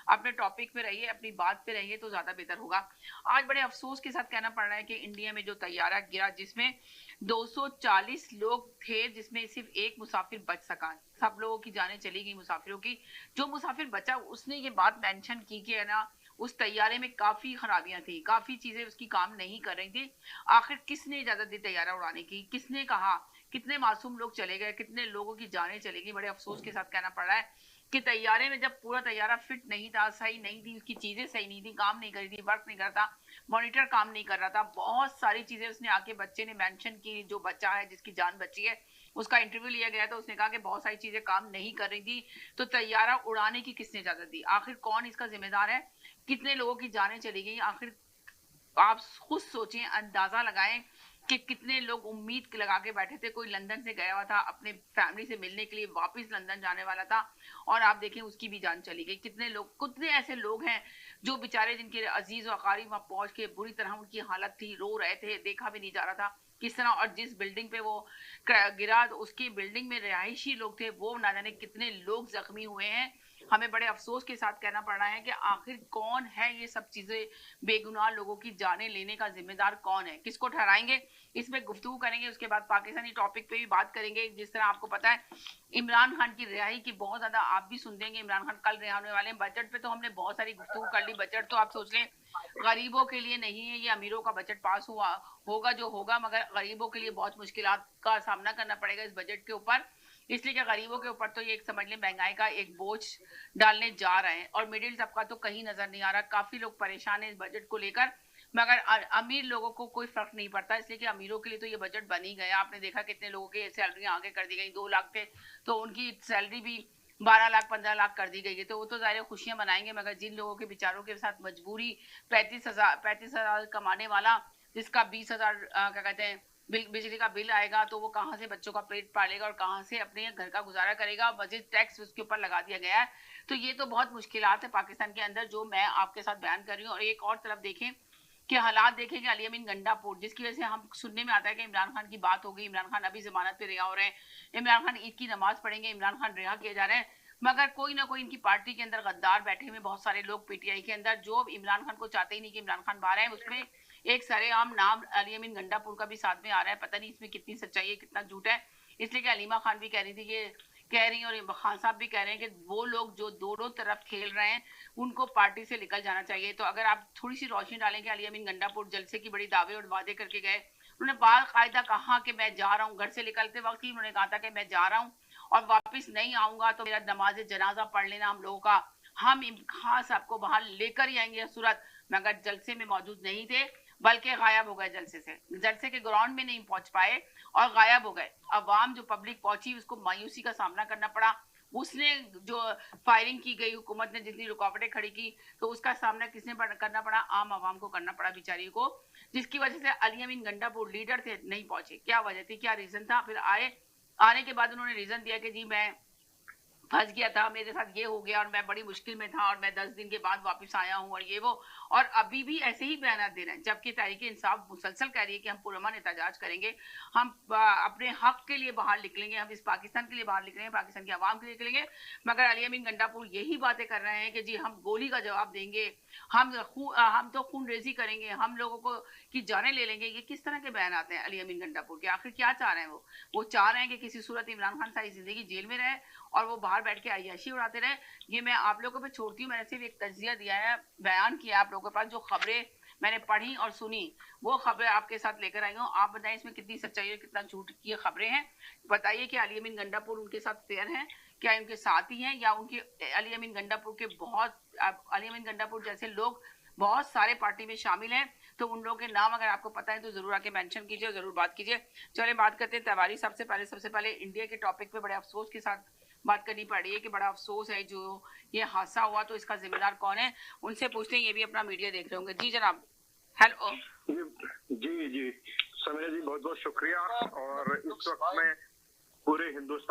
अपने टॉपिक पे रहिए, अपनी बात पे रहिए तो ज्यादा बेहतर होगा। आज बड़े अफसोस के साथ कहना पड़ रहा है कि इंडिया में जो तैयारा गिरा जिसमें 240 लोग थे, जिसमें सिर्फ एक मुसाफिर बच सका, सब लोगों की जानें चली गई मुसाफिरों की। जो मुसाफिर बचा उसने ये बात मेंशन की कि है ना, उस तैयारे में काफी खराबियां थी, काफी चीजें उसकी काम नहीं कर रही थी। आखिर किसने इजाजत दी तैयारा उड़ाने की, किसने कहा, कितने मासूम लोग चले गए, कितने लोगों की जानें चली गई। बड़े अफसोस के साथ कहना पड़ रहा है कि तैयारे में जब पूरा तैयारा फिट नहीं था, सही नहीं थी, उसकी चीजें सही नहीं थी, काम नहीं कर रही थी, वर्क नहीं कर रहा था, मॉनिटर काम नहीं कर रहा था, बहुत सारी चीजें उसने आके बच्चे ने मेंशन की। जो बच्चा है जिसकी जान बची है उसका इंटरव्यू लिया गया तो उसने कहा कि बहुत सारी चीजें काम नहीं कर रही थी। तो तैयारा उड़ाने की किसने इजाजत दी, आखिर कौन इसका जिम्मेदार है, कितने लोगों की जानें चली गई। आखिर आप खुद सोचें, अंदाजा लगाएं कि कितने लोग उम्मीद लगा के बैठे थे। कोई लंदन से गया हुआ था अपने फैमिली से मिलने के लिए, वापस लंदन जाने वाला था और आप देखें उसकी भी जान चली गई। कितने लोग, कितने ऐसे लोग हैं जो बेचारे जिनके अजीज और अकारीब वहां पहुंच के बुरी तरह उनकी हालत थी, रो रहे थे, देखा भी नहीं जा रहा था किस तरह। और जिस बिल्डिंग पे वो गिरा उसकी बिल्डिंग में रिहायशी लोग थे, वो ना जाने कितने लोग जख्मी हुए हैं। हमें बड़े अफसोस के साथ कहना पड़ रहा है कि आखिर कौन है ये सब चीजें, बेगुनाह लोगों की जानें लेने का जिम्मेदार कौन है, किसको ठहराएंगे, इसमें गुफ्तगू करेंगे। उसके बाद पाकिस्तानी टॉपिक पे भी बात करेंगे। जिस तरह आपको पता है इमरान खान की रिहाई की बहुत ज्यादा आप भी सुन देंगे, इमरान खान कल रिहा होने वाले हैं। बजट पे तो हमने बहुत सारी गुफ्तगू कर ली। बजट तो आप सोच लें गरीबों के लिए नहीं है, ये अमीरों का बजट पास हुआ होगा जो होगा, मगर गरीबों के लिए बहुत मुश्किलात का सामना करना पड़ेगा इस बजट के ऊपर। इसलिए कि गरीबों के ऊपर तो ये एक समझ लें महंगाई का एक बोझ डालने जा रहे हैं और मिडिल तबका तो कहीं नजर नहीं आ रहा। काफी लोग परेशान है इस बजट को लेकर, मगर अमीर लोगों को कोई फर्क नहीं पड़ता, इसलिए कि अमीरों के लिए तो ये बजट बन ही गया। आपने देखा कितने लोगों की सैलरी आगे कर दी गई, 2 लाख थे तो उनकी सैलरी भी 12 लाख 15 लाख कर दी गई है। तो वो तो जाहिर खुशियां मनाएंगे, मगर जिन लोगों के बेचारों के साथ मजबूरी 35,000 कमाने वाला, जिसका 20,000 क्या कहते हैं बिजली का बिल आएगा, तो वो कहाँ से बच्चों का पेट पालेगा और कहाँ से अपने घर का गुजारा करेगा। बजट टैक्स उसके ऊपर लगा दिया गया है। तो ये तो बहुत मुश्किलात है पाकिस्तान के अंदर जो मैं आपके साथ बयान कर रही हूँ। और एक और तरफ देखें कि हालात देखेंगे अली अमीन गंडापुर, जिसकी वजह से हम सुनने में आता है कि इमरान खान की बात हो गई, इमरान खान अभी जमानत पे रिहा हो रहे हैं, इमरान खान ईद की नमाज पढ़ेंगे, इमरान खान रिहा किए जा रहे हैं। मगर कोई ना कोई इनकी पार्टी के अंदर गद्दार बैठे हुए बहुत सारे लोग पीटीआई के अंदर, जो इमरान खान को चाहते ही नहीं कि इमरान खान बाहर है। उसमें एक सरेआम नाम अली अमीन गंडापुर का भी साथ में आ रहा है। पता नहीं इसमें कितनी सच्चाई है कितना झूठ है। इसलिए कि अलीमा खान भी कह रही थी कि कह रही हैं और खान साहब भी कह रहे हैं कि वो लोग जो दोनों तरफ खेल रहे हैं उनको पार्टी से निकल जाना चाहिए। तो अगर आप थोड़ी सी रोशनी डालें कि अली अमीन गंडापुर जलसे की बड़ी दावे और वादे करके गए, उन्होंने बाकायदा कहा कि मैं जा रहा हूँ, घर से निकलते वक्त ही उन्होंने कहा था कि मैं जा रहा हूँ और वापस नहीं आऊंगा तो मेरा नमाज जनाजा पढ़ लेना हम लोगों का, हम खान साहब को बाहर लेकर ही आएंगे सूरत। मगर जलसे में मौजूद नहीं थे बल्कि गायब हो गए जलसे से, जलसे के ग्राउंड में नहीं पहुंच पाए और गायब हो गए। अवाम जो पब्लिक पहुंची उसको मायूसी का सामना करना पड़ा। उसने जो फायरिंग की गई, हुकूमत ने जितनी रुकावटें खड़ी की, तो उसका सामना किसने करना पड़ा, आम आवाम को करना पड़ा बेचारी को, जिसकी वजह से अली अमीन गंडापुर लीडर थे नहीं पहुंचे। क्या वजह थी, क्या रीजन था? फिर आने के बाद उन्होंने रीजन दिया कि जी मैं फंस गया था, मेरे साथ ये हो गया और मैं बड़ी मुश्किल में था और मैं 10 दिन के बाद वापस आया हूँ और ये वो। और अभी भी ऐसे ही बयान दे रहे हैं, जबकि तहरीक इंसाफ मुसलसल कह रही है कि हम पुरअमन एहतजाज करेंगे, हम अपने हक के लिए बाहर निकलेंगे, हम इस पाकिस्तान के लिए बाहर निकलेंगे, पाकिस्तान की आवाम के लिए निकलेंगे। मगर अली अमीन गंडापुर यही बातें कर रहे हैं कि जी हम गोली का जवाब देंगे, हम तो खून रेजी करेंगे, हम लोगों को की जानें ले लेंगे। ये किस तरह के बयान आते हैं अली अमीन गंडापुर के? आखिर क्या चाह रहे हैं वो चाह रहे हैं कि किसी सूरत इमरान खान सारी जिंदगी जेल में रहे और वो बाहर बैठ के अय्याशी उड़ाते रहे। ये मैं आप लोगों पे छोड़ती हूँ, मैंने सिर्फ एक तज्जिया दिया है, बयान किया आप लोगों के पास। जो खबरें मैंने पढ़ी और सुनी वो खबरें आपके साथ लेकर आई हूँ। आप बताएं इसमें कितनी सच्चाई है कितना झूठ की खबरें हैं। बताइए कि अली अमीन गंडापुर उनके साथ फेयर है, क्या उनके साथ ही हैं, या उनके अली अमीन गंडापुर के अली अमीन गंडापुर जैसे लोग बहुत सारे पार्टी में शामिल हैं। तो उन लोगों के नाम अगर आपको पता है तो जरूर आके मेंशन कीजिए, जरूर बात कीजिए। चलिए बात करते हैं तिवारी साहब से। सबसे पहले इंडिया के टॉपिक पे बड़े अफसोस के साथ बात करनी पड़ रही है कि बड़ा अफसोस है जो ये हादसा हुआ, तो इसका जिम्मेदार कौन है, उनसे पूछते हैं। ये भी अपना मीडिया देख रहे होंगे। जी जनाब। हेलो। जी जी समीरा जी, बहुत बहुत शुक्रिया। और इस वक्त में पूरे हिंदुस्तान